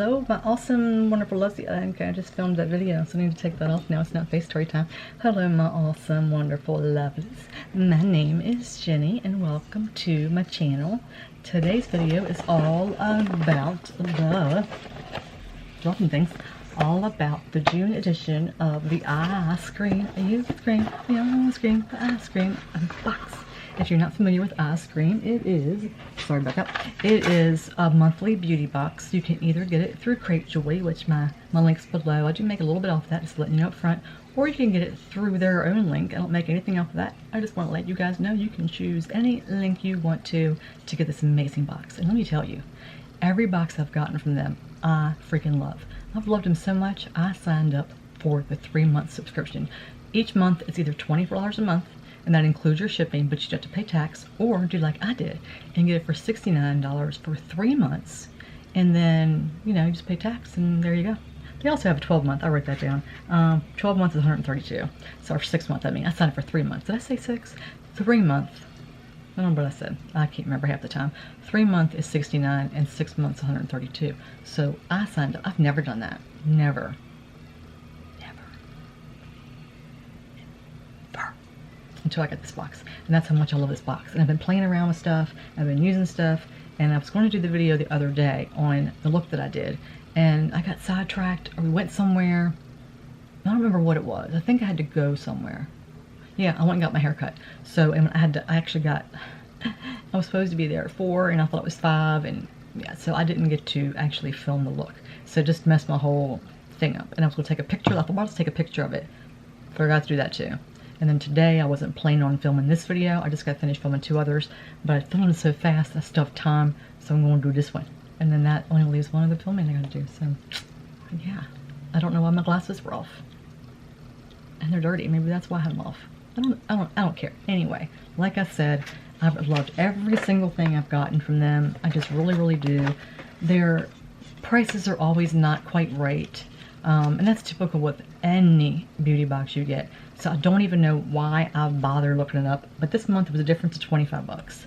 Hello, my awesome, wonderful Luxie. Okay, I just filmed that video, so I need to take that off now. It's not face story time. Hello, my awesome, wonderful lovelies. My name is Jenny, and welcome to my channel. Today's video is all about dropping things. All about the June edition of the ice cream box. If you're not familiar with Eyescream, it is, sorry about that, it is a monthly beauty box. You can either get it through Crepe Joy, which my link's below. I do make a little bit off that, just letting you know up front. Or you can get it through their own link. I don't make anything off of that. I just want to let you guys know you can choose any link you want to get this amazing box. And let me tell you, every box I've gotten from them, I freaking love. I've loved them so much, I signed up for the 3-month subscription. Each month, it's either $24 a month, and that includes your shipping, but you have to pay tax, or do like I did and get it for $69 for 3 months, and then you just pay tax, and there you go. They also have a 12-month. I wrote that down. 12 months is $132. So for 6 months, I mean, I signed up for 3 months. Did I say 6? 3 months. I don't know what I said. I can't remember half the time. 3 months is $69, and 6 months is $132. So I signed up. I've never done that. Never. Until I got this box, and that's how much I love this box. And I've been playing around with stuff, I've been using stuff, and I was going to do the video the other day on the look that I did, and I got sidetracked, or we went somewhere. I don't remember what it was. I think I had to go somewhere. Yeah, I went and got my hair cut. So and I was supposed to be there at 4, and I thought it was 5, and yeah, so I didn't get to actually film the look. So it just messed my whole thing up. And I was going to take a picture. I thought, well, I'll just take a picture of it. Forgot to do that too. And then today, I wasn't planning on filming this video. I just got finished filming 2 others. But I filmed it so fast, I still have time. So I'm going to do this one. And then that only leaves one other filming I got to do. So, yeah. I don't know why my glasses were off. And they're dirty. Maybe that's why I had them off. I don't care. Anyway, like I said, I've loved every single thing I've gotten from them. I just really, really do. Their prices are always not quite right. And that's typical with any beauty box you get. So I don't even know why I bother looking it up. But this month it was a difference of 25 bucks.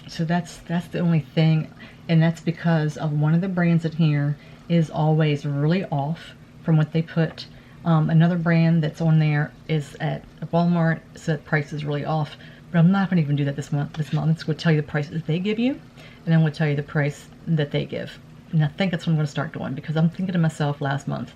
So that's the only thing. And that's because of one of the brands in here is always really off from what they put. Another brand that's on there is at Walmart, so that price is really off. But I'm not going to even do that this month. I'm just going to tell you the prices they give you, and then we'll tell you the price that they give. And I think that's what I'm going to start doing, because I'm thinking to myself last month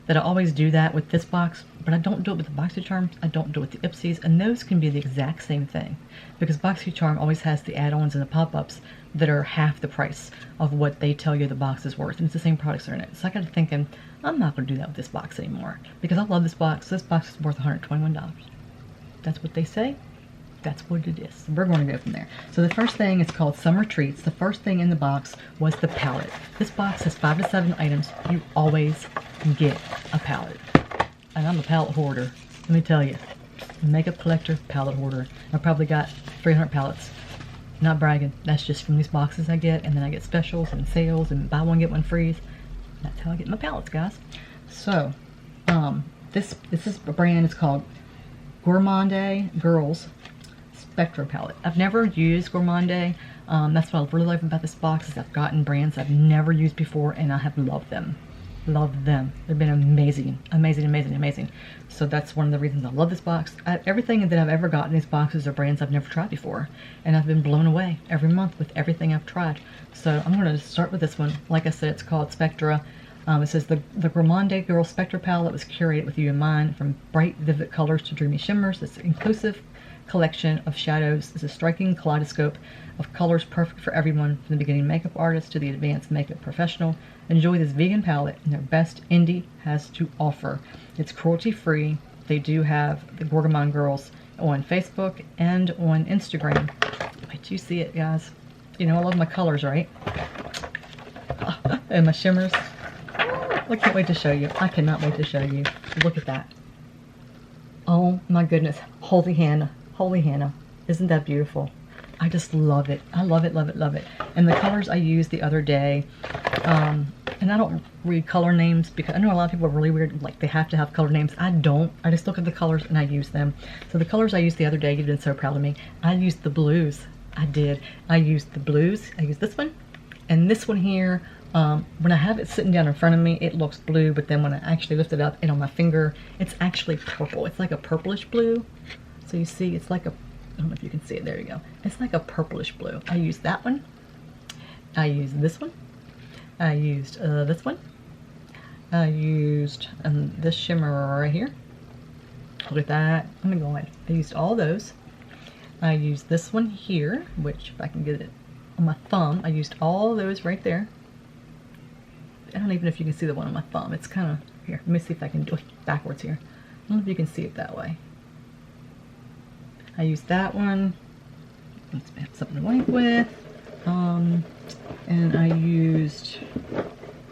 that I always do that with this box, but I don't do it with the BoxyCharms, I don't do it with the Ipsys, and those can be the exact same thing. Because BoxyCharm always has the add-ons and the pop-ups that are half the price of what they tell you the box is worth, and it's the same products that are in it. So I got to thinking, I'm not going to do that with this box anymore, because I love this box. This box is worth $121. That's what they say. That's what it is. So we're going to go from there. So the first thing is called Summer Treats. The first thing in the box was the palette. This box has 5 to 7 items. You always get a palette. And I'm a palette hoarder. Let me tell you. Makeup collector, palette hoarder. I probably got 300 palettes. Not bragging. That's just from these boxes I get. And then I get specials and sales and buy one, get one free. That's how I get my palettes, guys. So, this is a brand. It's called Gourmande Girls Spectra palette. I've never used Gourmande. That's what I really love about this box, is I've gotten brands I've never used before, and I have loved them. Loved them. They've been amazing. Amazing, amazing, amazing. So that's one of the reasons I love this box. Everything that I've ever gotten in these boxes are brands I've never tried before, and I've been blown away every month with everything I've tried. So I'm going to start with this one. Like I said, it's called Spectra. It says the Gourmande Girl Spectra palette was curated with you in mind, from bright, vivid colors to dreamy shimmers. It's inclusive collection of shadows. Is a striking kaleidoscope of colors, perfect for everyone, from the beginning makeup artist to the advanced makeup professional. Enjoy this vegan palette and their best indie has to offer. It's cruelty free. They do have the Gourmande Girls on Facebook and on Instagram. Wait till you see it, guys. You know I love my colors, right? And my shimmers. I can't wait to show you. I cannot wait to show you. Look at that. Oh my goodness. Holy Hannah. Holy Hannah. Isn't that beautiful? I just love it. I love it, love it, love it. And the colors I used the other day, and I don't read color names because I know a lot of people are really weird, like they have to have color names. I don't. I just look at the colors and I use them. So the colors I used the other day, you've been so proud of me. I used the blues. I did. I used the blues. I used this one. And this one here When I have it sitting down in front of me, it looks blue, but then when I actually lift it up and on my finger, it's actually purple. It's like a purplish blue. So you see, it's like a, I don't know if you can see it, there you go. It's like a purplish blue. I used that one. I used this one. I used this one. I used this shimmer right here. Look at that. I'm gonna go in. I used all those. I used this one here, which if I can get it on my thumb, I used all those right there. I don't even know if you can see the one on my thumb. It's kind of, here, let me see if I can do it backwards here. I don't know if you can see it that way. I used that one. Let's have something to wipe with. And I used,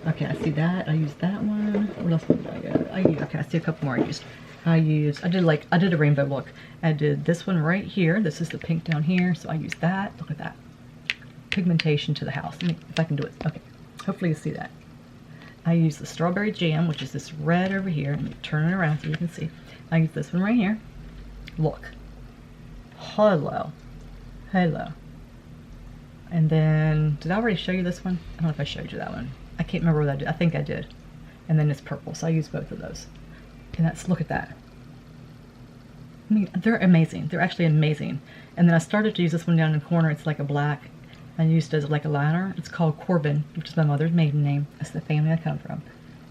okay, I see that. I used that one. What else did I get? Okay, I see a couple more I did a rainbow look. I did this one right here. This is the pink down here. So I used that. Look at that. Pigmentation to the house. Let me, if I can do it. Okay. Hopefully you see that. I use the strawberry jam, which is this red over here. Let me turn it around so you can see. I use this one right here. Look. Hello. Hello. And then, did I already show you this one? I don't know if I showed you that one. I can't remember what I did. I think I did. And then it's purple, so I use both of those. And that's, look at that. I mean, they're amazing. They're actually amazing. And then I started to use this one down in the corner. It's like a black. I used it as like a liner. It's called Corbin, which is my mother's maiden name. That's the family I come from.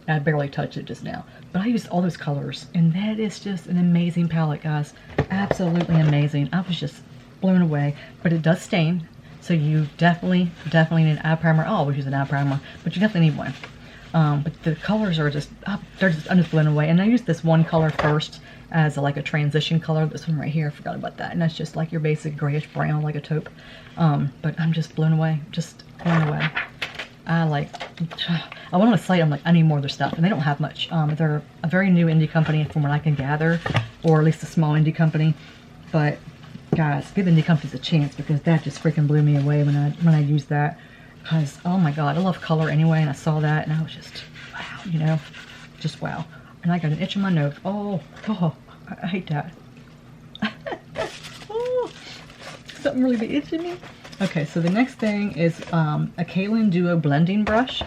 And I barely touched it just now. But I used all those colors. And that is just an amazing palette, guys. Absolutely amazing. I was just blown away. But it does stain. So you definitely need an eye primer. I always use an eye primer. But you definitely need one. But the colors are just, I'm just blown away. And I used this one color first as like a transition color. This one right here, I forgot about that. And that's just like your basic grayish brown, like a taupe. But I'm just blown away, just blown away. I went on a site, I'm like, I need more of their stuff. And they don't have much. They're a very new indie company from what I can gather, or at least a small indie company. But guys, give indie companies a chance, because that just freaking blew me away when I used that. Because, oh my god, I love color anyway, and I saw that, and I was just, wow, you know, just wow. And I got an itch in my nose. Oh, I hate that. Oh, something really be itching me. Okay, so the next thing is a Kaylin Duo blending brush,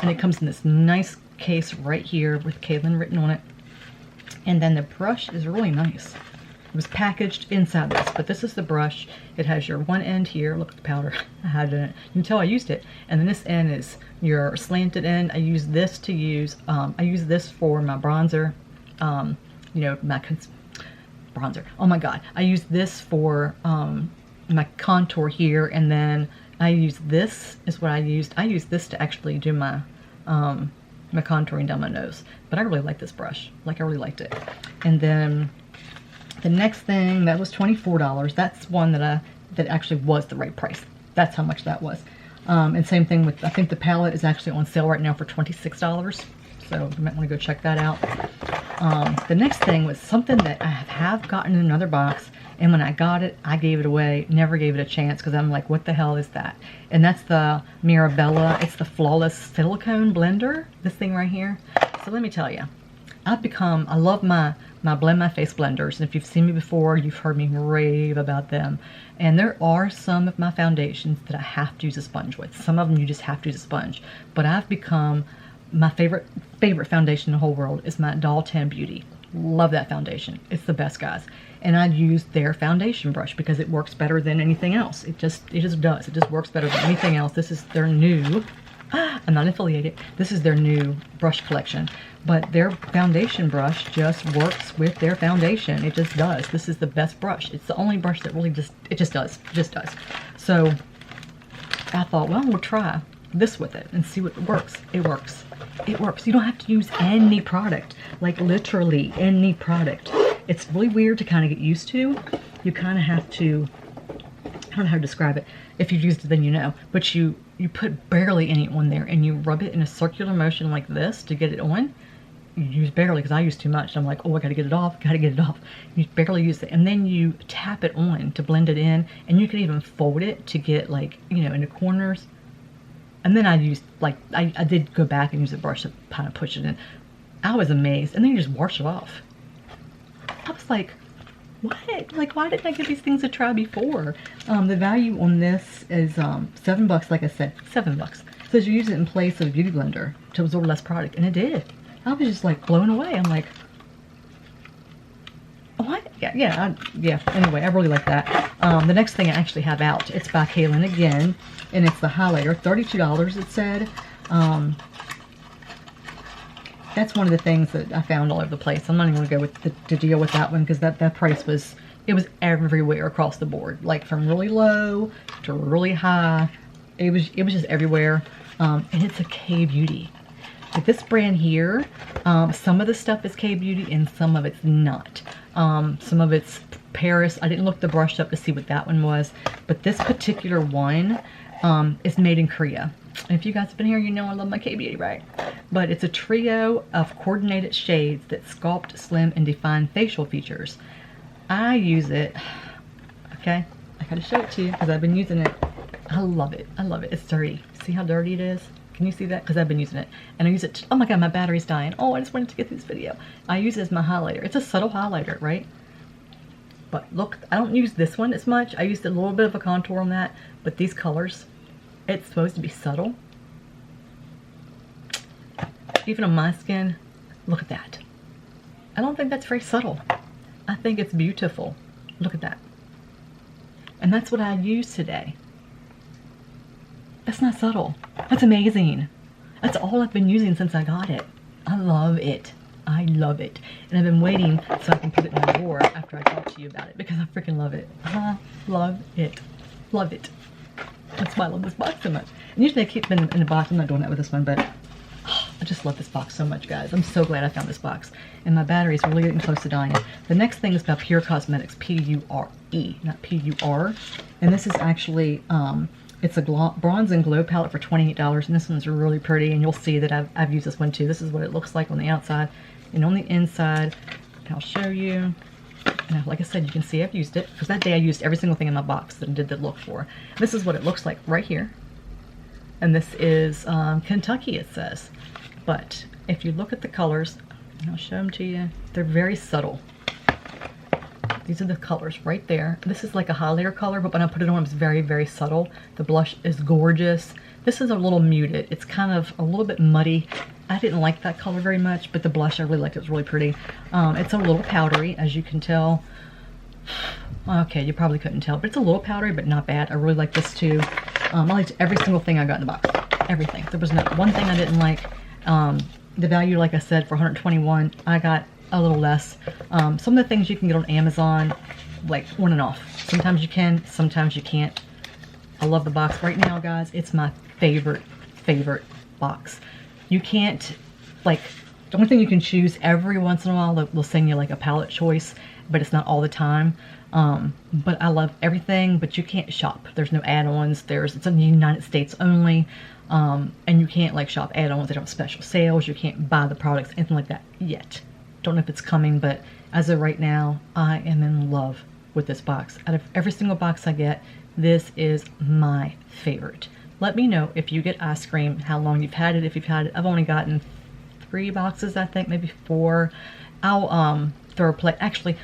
and it comes in this nice case right here with Kaylin written on it. And then the brush is really nice. It was packaged inside this, but this is the brush. It has your one end here. Look at the powder I had in it. You can tell I used it. And then this end is your slanted end. I use this to use, I use this for my bronzer. You know, my bronzer. Oh my god. I use this for my contour here, and then I use this is what I used. I use this to actually do my my contouring down my nose. But I really like this brush. Like, I really liked it. And then the next thing, that was $24. That's one that actually was the right price. That's how much that was. And same thing with, I think the palette is actually on sale right now for $26. So you might want to go check that out. The next thing was something that I have gotten in another box. And when I got it, I gave it away. Never gave it a chance, because I'm like, what the hell is that? And that's the Mirabella. It's the Flawless Silicone Blender. This thing right here. So let me tell you. I love my Blend My Face blenders, and if you've seen me before, you've heard me rave about them. And there are some of my foundations that I have to use a sponge with. Some of them you just have to use a sponge. But I've become, my favorite foundation in the whole world is my Doll 10 Beauty. Love that foundation. It's the best, guys. And I use their foundation brush because it works better than anything else. It just does. It just works better than anything else. This is their new, I'm not affiliated. This is their new brush collection. But their foundation brush just works with their foundation. It just does. This is the best brush. It's the only brush that really just does. It just does. So I thought, well, we'll try this with it and see what works. It works. It works. You don't have to use any product. Like, literally any product. It's really weird to kind of get used to. You kind of have to, I don't know how to describe it. If you've used it, then you know. But you put barely any on there, and you rub it in a circular motion like this to get it on. You use barely, because I use too much. I'm like, oh, I gotta get it off, gotta get it off. You barely use it, and then you tap it on to blend it in, and you can even fold it to get, like, you know, in the corners. And then I used, like, I did go back and use a brush to kind of push it in. I was amazed, and then you just wash it off. I was like, what? Like, why didn't I give these things a try before? The value on this is $7, like I said, $7. says you use it in place of a beauty blender to absorb less product, and it did. I was just like blown away. I'm like, what? Yeah. Anyway, I really like that. The next thing I actually have out, it's by Kaylin again, and it's the highlighter. $32 it said. That's one of the things that I found all over the place. I'm not even going to go with to deal with that one because that price was, it was everywhere across the board, like from really low to really high. It was just everywhere. And it's a K-Beauty. But this brand here, some of the stuff is K-Beauty and some of it's not. Some of it's Paris. I didn't look the brush up to see what that one was, but this particular one is made in Korea. And if you guys have been here, you know I love my K-Beauty, right? But it's a trio of coordinated shades that sculpt, slim, and define facial features. I use it, okay? I gotta show it to you because I've been using it. I love it. I love it. It's dirty. See how dirty it is? Can you see that? Because I've been using it. And I use it, oh my god, my battery's dying. Oh, I just wanted to get this video. I use it as my highlighter. It's a subtle highlighter, right? But look, I don't use this one as much. I used a little bit of a contour on that. But these colors, it's supposed to be subtle. Even on my skin, look at that. I don't think that's very subtle. I think it's beautiful. Look at that. And that's what I use today. That's not subtle. That's amazing. That's all I've been using since I got it. I love it. I love it. And I've been waiting so I can put it in my drawer after I talk to you about it because I freaking love it. I love it. Love it. That's why I love this box so much. And usually I keep them in the box. I'm not doing that with this one, but I just love this box so much, guys. I'm so glad I found this box. And my battery is really getting close to dying. The next thing is by Pure Cosmetics, P-U-R-E, not P-U-R. And this is actually, it's a bronze and glow palette for $28. And this one's really pretty. And you'll see that I've used this one too. This is what it looks like on the outside. And on the inside, I'll show you. And like I said, you can see I've used it. Because that day I used every single thing in my box that I did the look for. This is what it looks like right here. And this is Kentucky, it says. But if you look at the colors, and I'll show them to you, they're very subtle. These are the colors right there. This is like a highlighter color, but when I put it on, it's very, very subtle. The blush is gorgeous. This is a little muted. It's kind of a little bit muddy. I didn't like that color very much, but the blush I really liked. It was really pretty. It's a little powdery, as you can tell. Okay, you probably couldn't tell, but it's a little powdery, but not bad. I really like this too. I liked every single thing I got in the box. Everything. There was not one thing I didn't like. The value, like I said, for $121, I got a little less. Some of the things you can get on Amazon, like on and off. Sometimes you can, sometimes you can't. I love the box. Right now, guys, it's my favorite box. You can't, like, the only thing you can choose every once in a while, they'll send you like a palette choice, but it's not all the time. But I love everything, but you can't shop. There's no add-ons. It's in the United States only. And you can't like shop add-ons. They don't have special sales. You can't buy the products, anything like that yet. Don't know if it's coming, but as of right now, I am in love with this box. Out of every single box I get, this is my favorite. Let me know if you get Eyescream, how long you've had it, if you've had it. I've only gotten 3 boxes, I think, maybe 4. I'll throw a play. Actually,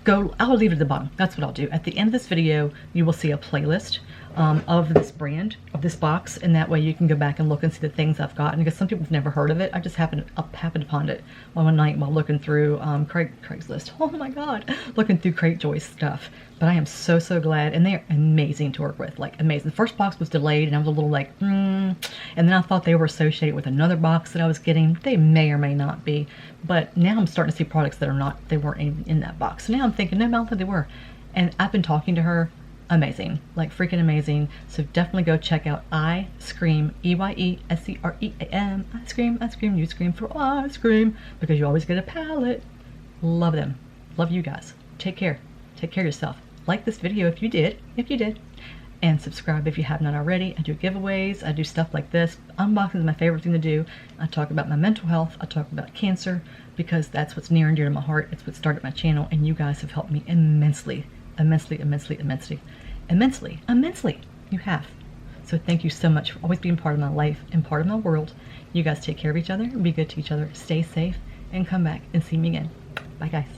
I'll leave it at the bottom. That's what I'll do. At the end of this video, you will see a playlist of this brand, of this box, and that way you can go back and look and see the things I've gotten, because some people have never heard of it. I just happened upon it one night while looking through Craigslist. Oh my god, looking through Craigjoy's stuff. But I am so glad, and they are amazing to work with, like amazing. The first box was delayed, and I was a little like, and then I thought they were associated with another box that I was getting. They may or may not be, but now I'm starting to see products that are not, they weren't even in that box. So now I'm thinking, no, I don't think they were. And I've been talking to her. Amazing, like freaking amazing. So definitely go check out Eyescream, E-Y-E-S-C-R-E-A-M, Eyescream, you scream for ice cream, because you always get a palette. Love them. Love you guys. Take care. Take care of yourself. Like this video if you did, and subscribe if you have not already. I do giveaways, I do stuff like this. Unboxing is my favorite thing to do. I talk about my mental health, I talk about cancer, because that's what's near and dear to my heart. It's what started my channel, and you guys have helped me immensely. Immensely. You have. So thank you so much for always being part of my life and part of my world. You guys take care of each other, be good to each other, stay safe, and come back and see me again. Bye guys.